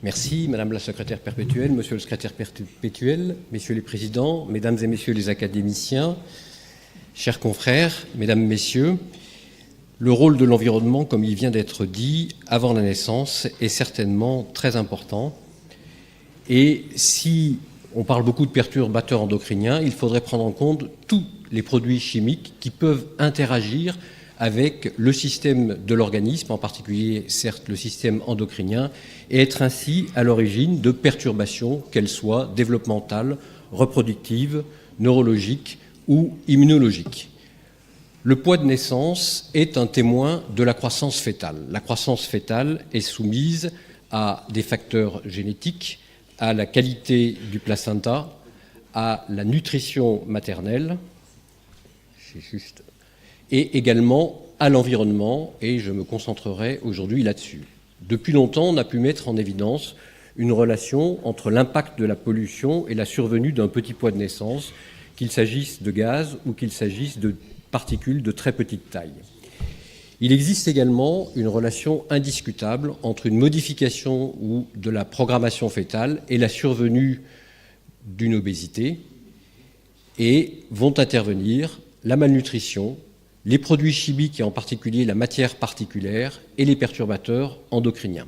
Merci, Madame la secrétaire perpétuelle, Monsieur le secrétaire perpétuel, Messieurs les présidents, Mesdames et Messieurs les académiciens, chers confrères, Mesdames, Messieurs, le rôle de l'environnement, comme il vient d'être dit, avant la naissance, est certainement très important. Et si on parle beaucoup de perturbateurs endocriniens, il faudrait prendre en compte tous les produits chimiques qui peuvent interagir avec le système de l'organisme, en particulier, certes, le système endocrinien, et être ainsi à l'origine de perturbations, qu'elles soient développementales, reproductives, neurologiques ou immunologiques. Le poids de naissance est un témoin de la croissance fœtale. La croissance fœtale est soumise à des facteurs génétiques, à la qualité du placenta, à la nutrition maternelle, et également à l'environnement, et je me concentrerai aujourd'hui là-dessus. Depuis longtemps, on a pu mettre en évidence une relation entre l'impact de la pollution et la survenue d'un petit poids de naissance, qu'il s'agisse de gaz ou qu'il s'agisse de particules de très petite taille. Il existe également une relation indiscutable entre une modification ou de la programmation fœtale et la survenue d'une obésité, et vont intervenir la malnutrition, les produits chimiques et en particulier la matière particulière et les perturbateurs endocriniens.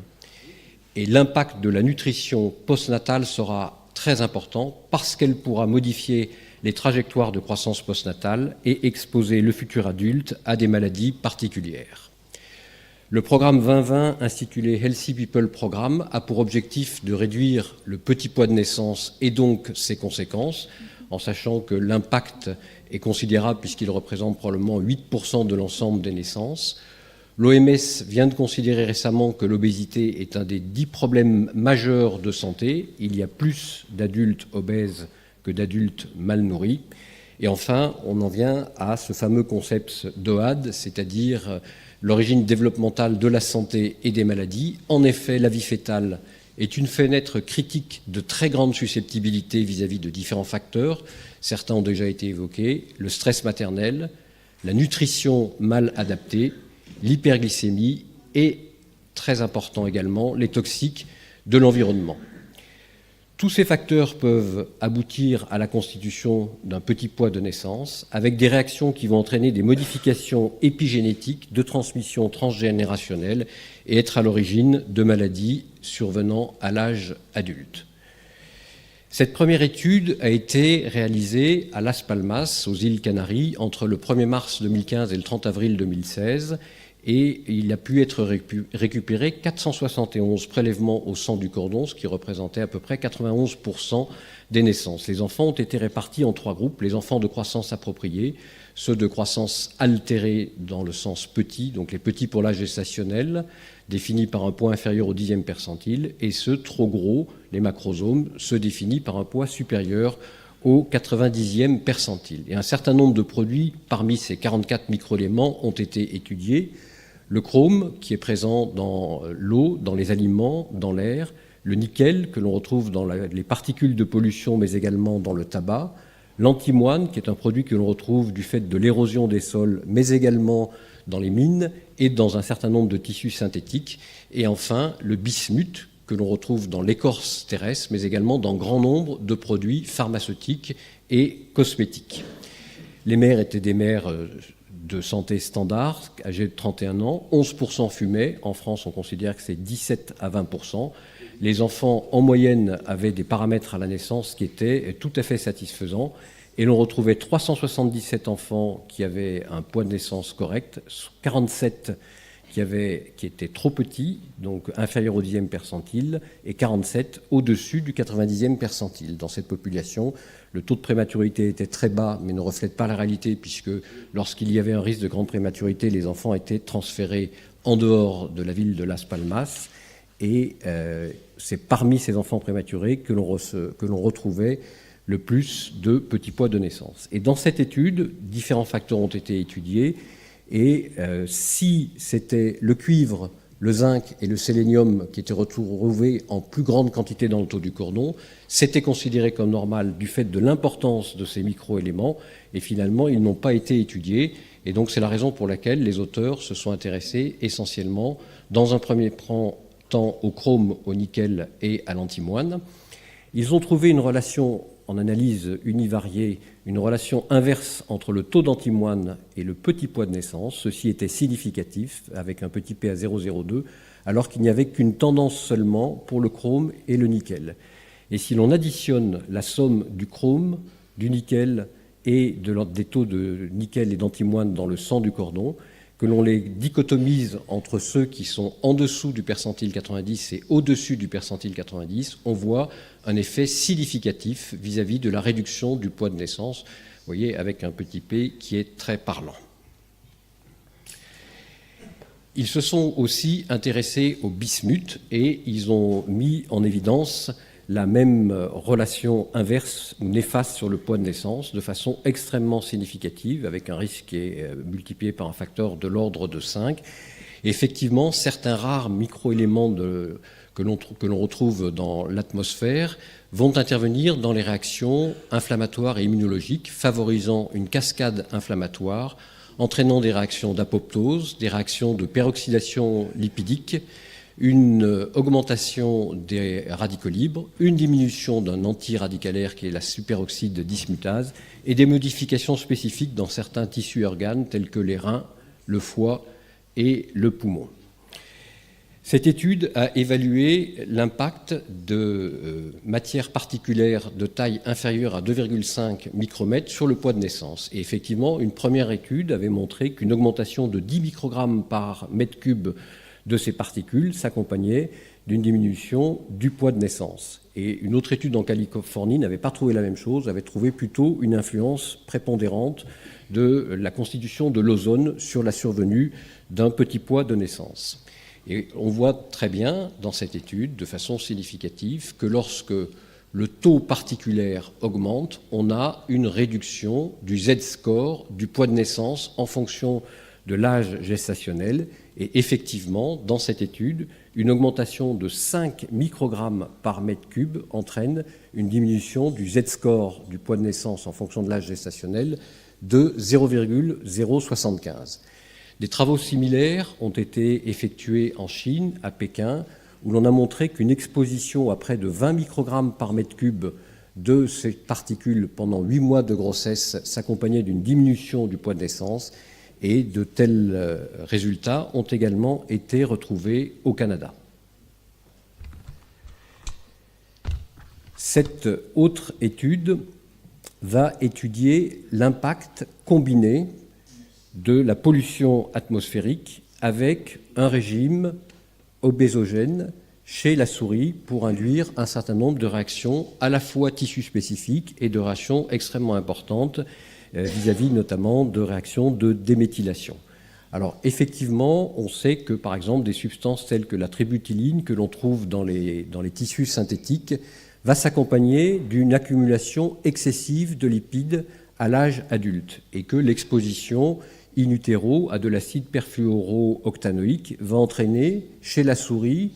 Et l'impact de la nutrition postnatale sera très important parce qu'elle pourra modifier les trajectoires de croissance postnatale et exposer le futur adulte à des maladies particulières. Le programme 2020 intitulé Healthy People Programme a pour objectif de réduire le petit poids de naissance et donc ses conséquences, en sachant que l'impact est considérable puisqu'il représente probablement 8% de l'ensemble des naissances. L'OMS vient de considérer récemment que l'obésité est un des 10 problèmes majeurs de santé. Il y a plus d'adultes obèses que d'adultes mal nourris. Et enfin, on en vient à ce fameux concept d'OAD, c'est-à-dire l'origine développementale de la santé et des maladies. En effet, la vie fœtale est une fenêtre critique de très grande susceptibilité vis-à-vis de différents facteurs. Certains ont déjà été évoqués, le stress maternel, la nutrition mal adaptée, l'hyperglycémie et, très important également, les toxiques de l'environnement. Tous ces facteurs peuvent aboutir à la constitution d'un petit poids de naissance, avec des réactions qui vont entraîner des modifications épigénétiques de transmission transgénérationnelle et être à l'origine de maladies survenant à l'âge adulte. Cette première étude a été réalisée à Las Palmas, aux îles Canaries, entre le 1er mars 2015 et le 30 avril 2016, et il a pu être récupéré 471 prélèvements au sang du cordon, ce qui représentait à peu près 91% des naissances. Les enfants ont été répartis en 3 groupes, les enfants de croissance appropriée, ceux de croissance altérée dans le sens petit, donc les petits pour l'âge gestationnel, définis par un poids inférieur au 10e percentile, et ceux trop gros, les macrosomes, ceux définis par un poids supérieur au 90e percentile. Et un certain nombre de produits, parmi ces 44 microéléments, ont été étudiés. Le chrome, qui est présent dans l'eau, dans les aliments, dans l'air, le nickel, que l'on retrouve dans les particules de pollution, mais également dans le tabac, l'antimoine, qui est un produit que l'on retrouve du fait de l'érosion des sols, mais également dans les mines et dans un certain nombre de tissus synthétiques, et enfin le bismuth, que l'on retrouve dans l'écorce terrestre, mais également dans grand nombre de produits pharmaceutiques et cosmétiques. Les mères étaient des mères de santé standard, âgées de 31 ans, 11% fumaient. En France, on considère que c'est 17 à 20%. Les enfants, en moyenne, avaient des paramètres à la naissance qui étaient tout à fait satisfaisants. Et l'on retrouvait 377 enfants qui avaient un poids de naissance correct, 47 qui étaient trop petits, donc inférieurs au 10e percentile, et 47 au-dessus du 90e percentile. Dans cette population, le taux de prématurité était très bas, mais ne reflète pas la réalité, puisque lorsqu'il y avait un risque de grande prématurité, les enfants étaient transférés en dehors de la ville de Las Palmas, et c'est parmi ces enfants prématurés que l'on retrouvait le plus de petits poids de naissance. Et dans cette étude, différents facteurs ont été étudiés, et si c'était le cuivre, le zinc et le sélénium qui étaient retrouvés en plus grande quantité dans le taux du cordon, c'était considéré comme normal du fait de l'importance de ces micro-éléments, et finalement ils n'ont pas été étudiés, et donc c'est la raison pour laquelle les auteurs se sont intéressés essentiellement, dans un premier temps tant au chrome, au nickel et à l'antimoine. Ils ont trouvé une relation, en analyse univariée, une relation inverse entre le taux d'antimoine et le petit poids de naissance. Ceci était significatif, avec un petit p à 0,02, alors qu'il n'y avait qu'une tendance seulement pour le chrome et le nickel. Et si l'on additionne la somme du chrome, du nickel et des taux de nickel et d'antimoine dans le sang du cordon, que l'on les dichotomise entre ceux qui sont en dessous du percentile 90 et au-dessus du percentile 90, on voit un effet significatif vis-à-vis de la réduction du poids de naissance, vous voyez, avec un petit p qui est très parlant. Ils se sont aussi intéressés au bismuth et ils ont mis en évidence la même relation inverse ou néfaste sur le poids de naissance de façon extrêmement significative, avec un risque qui est multiplié par un facteur de l'ordre de 5. Et effectivement, certains rares microéléments que l'on retrouve dans l'atmosphère vont intervenir dans les réactions inflammatoires et immunologiques, favorisant une cascade inflammatoire, entraînant des réactions d'apoptose, des réactions de peroxydation lipidique, une augmentation des radicaux libres, une diminution d'un antiradicalaire qui est la superoxyde dismutase et des modifications spécifiques dans certains tissus et organes tels que les reins, le foie et le poumon. Cette étude a évalué l'impact de matières particulières de taille inférieure à 2,5 micromètres sur le poids de naissance. Et effectivement, une première étude avait montré qu'une augmentation de 10 microgrammes par mètre cube de ces particules s'accompagnait d'une diminution du poids de naissance. Et une autre étude en Californie n'avait pas trouvé la même chose, avait trouvé plutôt une influence prépondérante de la constitution de l'ozone sur la survenue d'un petit poids de naissance. Et on voit très bien dans cette étude, de façon significative, que lorsque le taux particulaire augmente, on a une réduction du Z-score du poids de naissance en fonction de l'âge gestationnel. Et effectivement, dans cette étude, une augmentation de 5 microgrammes par mètre cube entraîne une diminution du Z-score du poids de naissance en fonction de l'âge gestationnel de 0,075. Des travaux similaires ont été effectués en Chine, à Pékin, où l'on a montré qu'une exposition à près de 20 microgrammes par mètre cube de ces particules pendant 8 mois de grossesse s'accompagnait d'une diminution du poids de naissance. Et de tels résultats ont également été retrouvés au Canada. Cette autre étude va étudier l'impact combiné de la pollution atmosphérique avec un régime obésogène chez la souris pour induire un certain nombre de réactions à la fois tissu spécifiques et de réactions extrêmement importantes vis-à-vis notamment de réactions de déméthylation. Alors effectivement, on sait que par exemple des substances telles que la tributyline que l'on trouve dans les tissus synthétiques va s'accompagner d'une accumulation excessive de lipides à l'âge adulte et que l'exposition in utero à de l'acide perfluorooctanoïque va entraîner chez la souris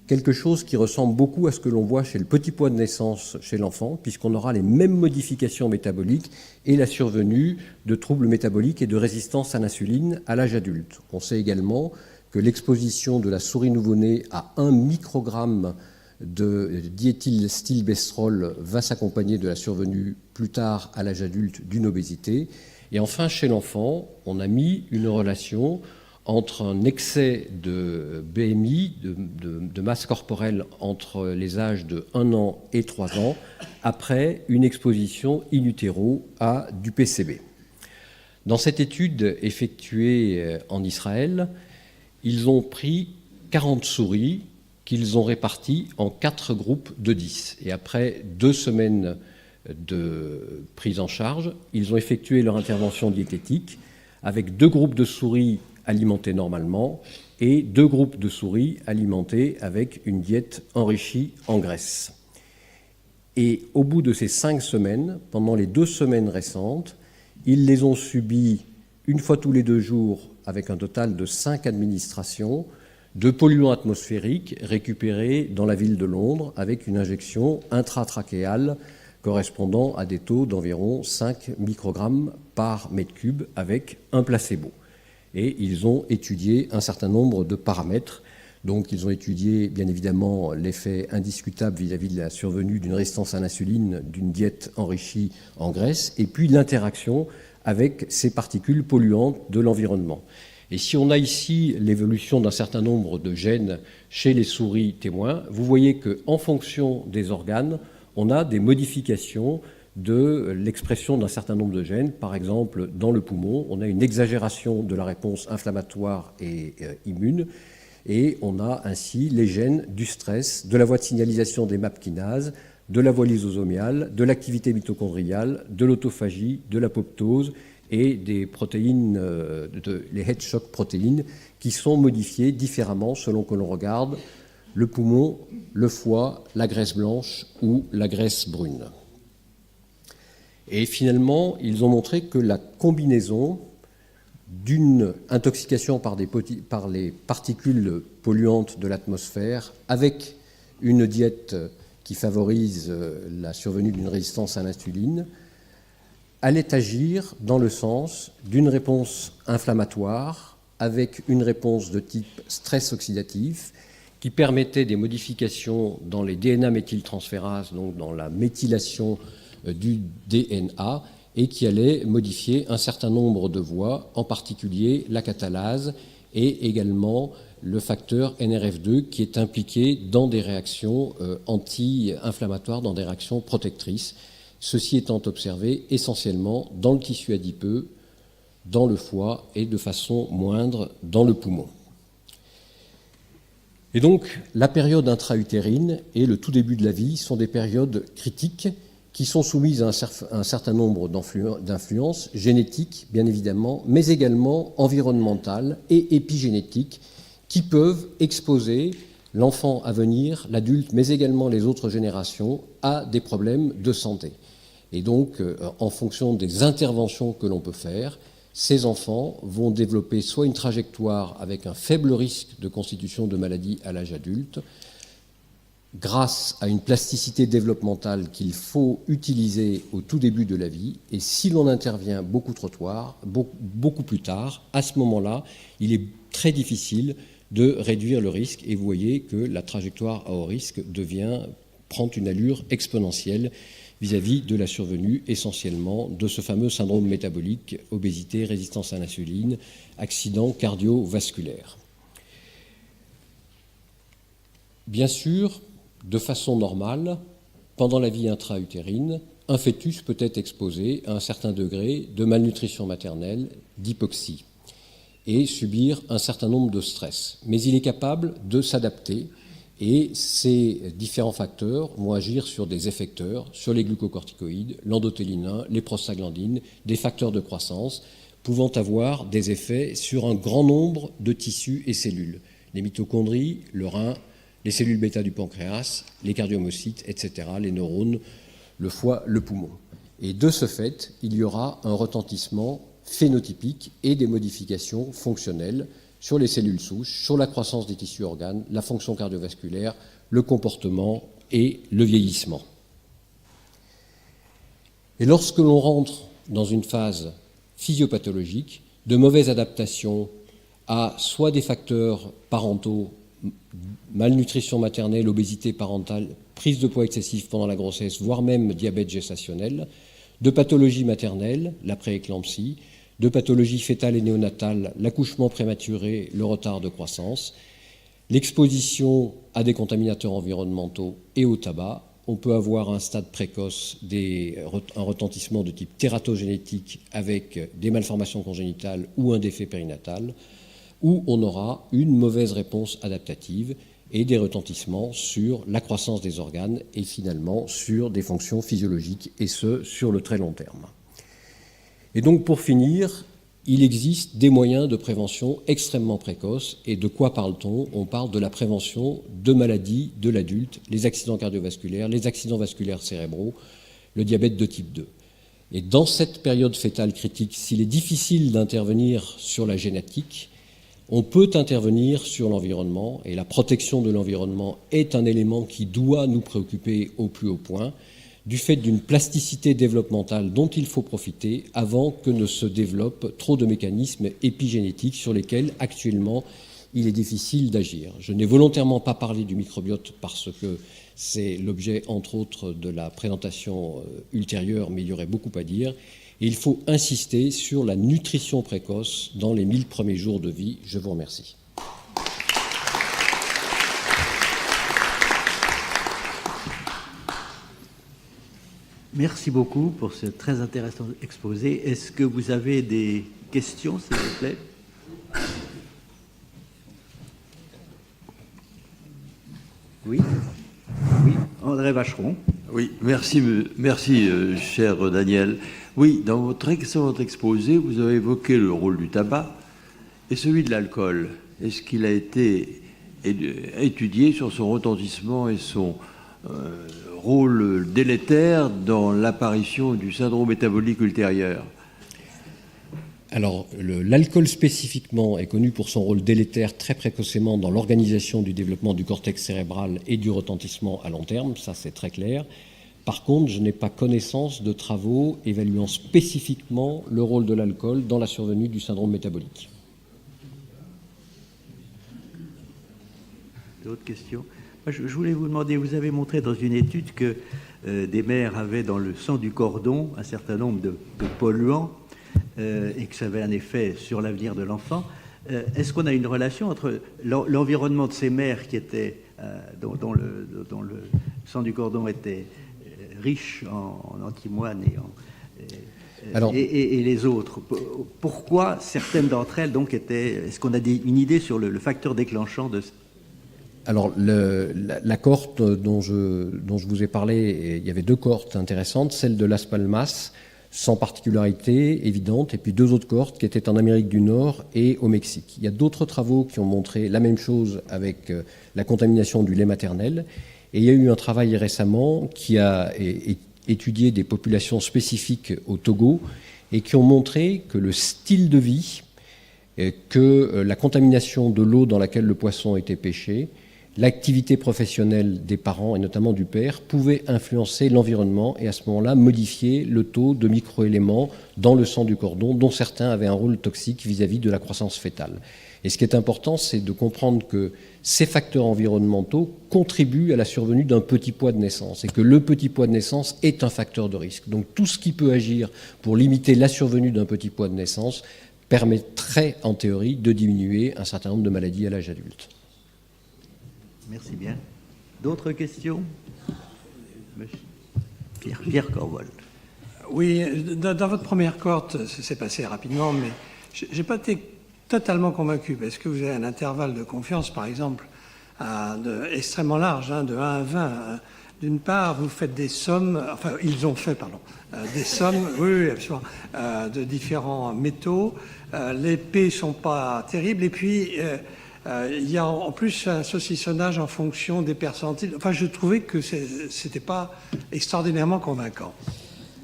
quelque chose qui ressemble beaucoup à ce que l'on voit chez le petit poids de naissance chez l'enfant, puisqu'on aura les mêmes modifications métaboliques et la survenue de troubles métaboliques et de résistance à l'insuline à l'âge adulte. On sait également que l'exposition de la souris nouveau-née à 1 microgramme de diéthylstilbestrol va s'accompagner de la survenue plus tard à l'âge adulte d'une obésité. Et enfin, chez l'enfant, on a mis une relation entre un excès de BMI, de masse corporelle entre les âges de 1 an et 3 ans, après une exposition in utero à du PCB. Dans cette étude effectuée en Israël, ils ont pris 40 souris qu'ils ont réparties en 4 groupes de 10. Et après 2 semaines de prise en charge, ils ont effectué leur intervention diététique avec 2 groupes de souris alimentés normalement et 2 groupes de souris alimentés avec une diète enrichie en graisse. Et au bout de ces 5 semaines, pendant les 2 semaines récentes, ils les ont subis une fois tous les 2 jours avec un total de 5 administrations de polluants atmosphériques récupérés dans la ville de Londres avec une injection intratrachéale correspondant à des taux d'environ 5 microgrammes par mètre cube avec un placebo. Et ils ont étudié un certain nombre de paramètres Donc ils ont étudié bien évidemment l'effet indiscutable vis-à-vis de la survenue d'une résistance à l'insuline d'une diète enrichie en graisse, et puis l'interaction avec ces particules polluantes de l'environnement. Et si on a ici l'évolution d'un certain nombre de gènes chez les souris témoins, vous voyez qu'en fonction des organes, on a des modifications de l'expression d'un certain nombre de gènes. Par exemple, dans le poumon, on a une exagération de la réponse inflammatoire et immune, et on a ainsi les gènes du stress, de la voie de signalisation des MAP kinases, de la voie lysosomiale, de l'activité mitochondriale, de l'autophagie, de l'apoptose et des protéines, les head shock protéines, qui sont modifiées différemment selon que l'on regarde le poumon, le foie, la graisse blanche ou la graisse brune. Et finalement, ils ont montré que la combinaison d'une intoxication par les particules polluantes de l'atmosphère avec une diète qui favorise la survenue d'une résistance à l'insuline allait agir dans le sens d'une réponse inflammatoire avec une réponse de type stress oxydatif qui permettait des modifications dans les DNA méthyltransférases, donc dans la méthylation du DNA, et qui allait modifier un certain nombre de voies, en particulier la catalase et également le facteur NRF2 qui est impliqué dans des réactions anti-inflammatoires, dans des réactions protectrices, ceci étant observé essentiellement dans le tissu adipeux, dans le foie et de façon moindre dans le poumon. Et donc la période intra-utérine et le tout début de la vie sont des périodes critiques qui sont soumises à un certain nombre d'influences génétiques, bien évidemment, mais également environnementales et épigénétiques, qui peuvent exposer l'enfant à venir, l'adulte, mais également les autres générations, à des problèmes de santé. Et donc, en fonction des interventions que l'on peut faire, ces enfants vont développer soit une trajectoire avec un faible risque de constitution de maladies à l'âge adulte, grâce à une plasticité développementale qu'il faut utiliser au tout début de la vie, et si l'on intervient beaucoup plus tard, à ce moment-là, il est très difficile de réduire le risque, et vous voyez que la trajectoire à haut risque prend une allure exponentielle vis-à-vis de la survenue essentiellement de ce fameux syndrome métabolique, obésité, résistance à l'insuline, accident cardiovasculaire. Bien sûr, de façon normale, pendant la vie intra-utérine, un fœtus peut être exposé à un certain degré de malnutrition maternelle, d'hypoxie, et subir un certain nombre de stress. Mais il est capable de s'adapter, et ces différents facteurs vont agir sur des effecteurs, sur les glucocorticoïdes, l'endothéline, les prostaglandines, des facteurs de croissance, pouvant avoir des effets sur un grand nombre de tissus et cellules. Les mitochondries, le rein, les cellules bêta du pancréas, les cardiomyocytes, etc., les neurones, le foie, le poumon. Et de ce fait, il y aura un retentissement phénotypique et des modifications fonctionnelles sur les cellules souches, sur la croissance des tissus organes, la fonction cardiovasculaire, le comportement et le vieillissement. Et lorsque l'on rentre dans une phase physiopathologique, de mauvaise adaptation à soit des facteurs parentaux, malnutrition maternelle, obésité parentale, prise de poids excessif pendant la grossesse, voire même diabète gestationnel, de pathologie maternelle, la prééclampsie, de pathologie fétale et néonatale, l'accouchement prématuré, le retard de croissance, l'exposition à des contaminateurs environnementaux et au tabac. On peut avoir à un stade précoce un retentissement de type tératogénétique avec des malformations congénitales ou un défait périnatal, où on aura une mauvaise réponse adaptative et des retentissements sur la croissance des organes et finalement sur des fonctions physiologiques, et ce, sur le très long terme. Et donc, pour finir, il existe des moyens de prévention extrêmement précoces. Et de quoi parle-t-on ? On parle de la prévention de maladies de l'adulte, les accidents cardiovasculaires, les accidents vasculaires cérébraux, le diabète de type 2. Et dans cette période fétale critique, s'il est difficile d'intervenir sur la génétique, on peut intervenir sur l'environnement, et la protection de l'environnement est un élément qui doit nous préoccuper au plus haut point, du fait d'une plasticité développementale dont il faut profiter avant que ne se développent trop de mécanismes épigénétiques sur lesquels actuellement il est difficile d'agir. Je n'ai volontairement pas parlé du microbiote parce que c'est l'objet, entre autres, de la présentation ultérieure, mais il y aurait beaucoup à dire. Et il faut insister sur la nutrition précoce dans les 1000 premiers jours de vie. Je vous remercie. Merci beaucoup pour ce très intéressant exposé. Est-ce que vous avez des questions, s'il vous plaît? Oui. Oui, André Vacheron. Oui, merci, cher Daniel. Oui, dans votre excellent exposé, vous avez évoqué le rôle du tabac et celui de l'alcool. Est-ce qu'il a été étudié sur son retentissement et son rôle délétère dans l'apparition du syndrome métabolique ultérieur? Alors, l'alcool spécifiquement est connu pour son rôle délétère très précocement dans l'organisation du développement du cortex cérébral et du retentissement à long terme, ça c'est très clair. Par contre, je n'ai pas connaissance de travaux évaluant spécifiquement le rôle de l'alcool dans la survenue du syndrome métabolique. D'autres questions? Je voulais vous demander, vous avez montré dans une étude que des mères avaient dans le sang du cordon un certain nombre de polluants et que ça avait un effet sur l'avenir de l'enfant. Est-ce qu'on a une relation entre l'environnement de ces mères qui étaient, dont le sang du cordon était riche en antimoine et les autres? Pourquoi certaines d'entre elles donc étaient... Est-ce qu'on a une idée sur le facteur déclenchant de... Alors, la cohorte dont je vous ai parlé, il y avait deux cohortes intéressantes, celle de Las Palmas, sans particularité évidente, et puis deux autres cohortes qui étaient en Amérique du Nord et au Mexique. Il y a d'autres travaux qui ont montré la même chose avec la contamination du lait maternel, et il y a eu un travail récemment qui a étudié des populations spécifiques au Togo et qui ont montré que le style de vie, que la contamination de l'eau dans laquelle le poisson était pêché, l'activité professionnelle des parents et notamment du père pouvait influencer l'environnement et à ce moment-là modifier le taux de microéléments dans le sang du cordon dont certains avaient un rôle toxique vis-à-vis de la croissance fœtale. Et ce qui est important, c'est de comprendre que ces facteurs environnementaux contribuent à la survenue d'un petit poids de naissance et que le petit poids de naissance est un facteur de risque. Donc tout ce qui peut agir pour limiter la survenue d'un petit poids de naissance permettrait en théorie de diminuer un certain nombre de maladies à l'âge adulte. Merci bien. D'autres questions? Pierre Corvol. Oui, dans votre première cohorte, ça s'est passé rapidement, mais je n'ai pas été totalement convaincu, parce que vous avez un intervalle de confiance, par exemple, extrêmement large, de 1 à 20. D'une part, vous faites des sommes, enfin, ils ont fait, pardon, des sommes, oui, absolument, de différents métaux. Les P ne sont pas terribles, et puis... il y a en plus un saucissonnage en fonction des percentiles. Enfin, je trouvais que c'était pas extraordinairement convaincant.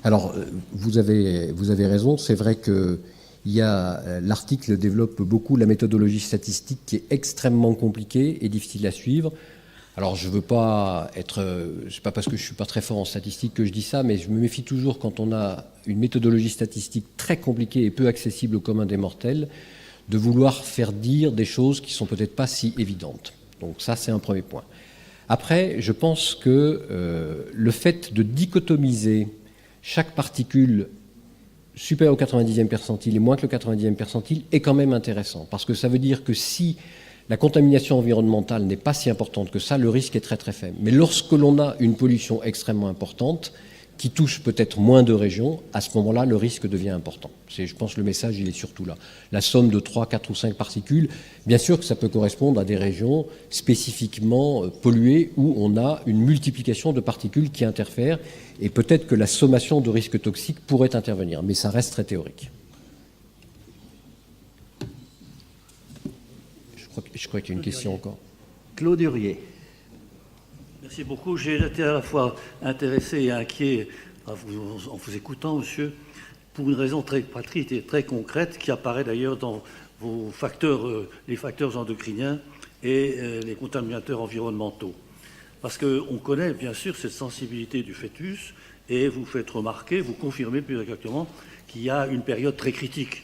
Alors, vous avez raison. C'est vrai que l'article développe beaucoup la méthodologie statistique qui est extrêmement compliquée et difficile à suivre. Alors, je veux pas c'est pas parce que je suis pas très fort en statistique que je dis ça, mais je me méfie toujours quand on a une méthodologie statistique très compliquée et peu accessible au commun des mortels, de vouloir faire dire des choses qui sont peut-être pas si évidentes. Donc ça, c'est un premier point. Après, je pense que le fait de dichotomiser chaque particule supérieure au 90e percentile et moins que le 90e percentile est quand même intéressant, parce que ça veut dire que si la contamination environnementale n'est pas si importante que ça, le risque est très très faible. Mais lorsque l'on a une pollution extrêmement importante, qui touche peut-être moins de régions, à ce moment-là, le risque devient important. Je pense que le message, il est surtout là. La somme de 3, 4 ou 5 particules, bien sûr que ça peut correspondre à des régions spécifiquement polluées où on a une multiplication de particules qui interfèrent et peut-être que la sommation de risques toxiques pourrait intervenir, mais ça reste très théorique. Je crois qu'il y a une question encore. Claude Hurier. Merci beaucoup. J'ai été à la fois intéressé et inquiet en vous écoutant, monsieur, pour une raison très pratique et très concrète qui apparaît d'ailleurs dans vos facteurs, les facteurs endocriniens et les contaminateurs environnementaux. Parce qu'on connaît bien sûr cette sensibilité du fœtus et vous faites remarquer, vous confirmez plus exactement qu'il y a une période très critique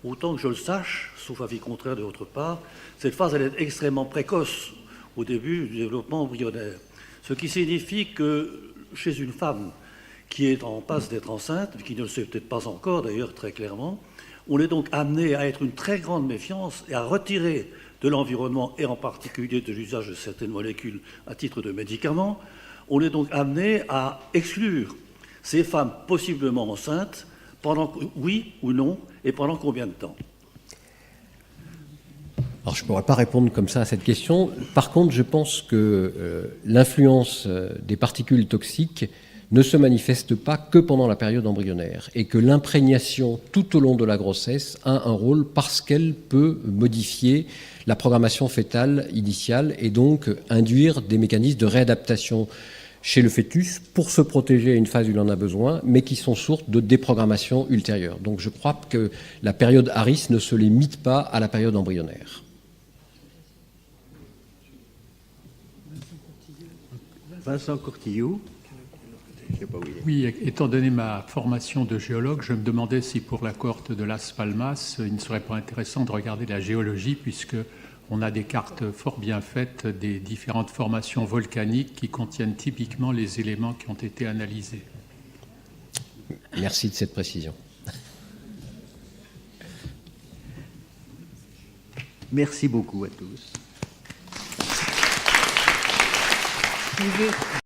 autant que je le sache, sauf avis contraire de votre part, cette phase elle est extrêmement précoce au début du développement embryonnaire. Ce qui signifie que chez une femme qui est en passe d'être enceinte, qui ne le sait peut-être pas encore d'ailleurs très clairement, on est donc amené à être une très grande méfiance et à retirer de l'environnement, et en particulier de l'usage de certaines molécules à titre de médicaments, on est donc amené à exclure ces femmes possiblement enceintes, pendant oui ou non, et pendant combien de temps? Alors, je ne pourrais pas répondre comme ça à cette question. Par contre, je pense que l'influence des particules toxiques ne se manifeste pas que pendant la période embryonnaire et que l'imprégnation tout au long de la grossesse a un rôle parce qu'elle peut modifier la programmation fœtale initiale et donc induire des mécanismes de réadaptation chez le fœtus pour se protéger à une phase où il en a besoin, mais qui sont source de déprogrammation ultérieure. Donc je crois que la période Harris ne se limite pas à la période embryonnaire. Vincent Courtillou. Oui, étant donné ma formation de géologue, je me demandais si pour la cohorte de Las Palmas, il ne serait pas intéressant de regarder la géologie, puisqu'on a des cartes fort bien faites des différentes formations volcaniques qui contiennent typiquement les éléments qui ont été analysés. Merci de cette précision. Merci beaucoup à tous.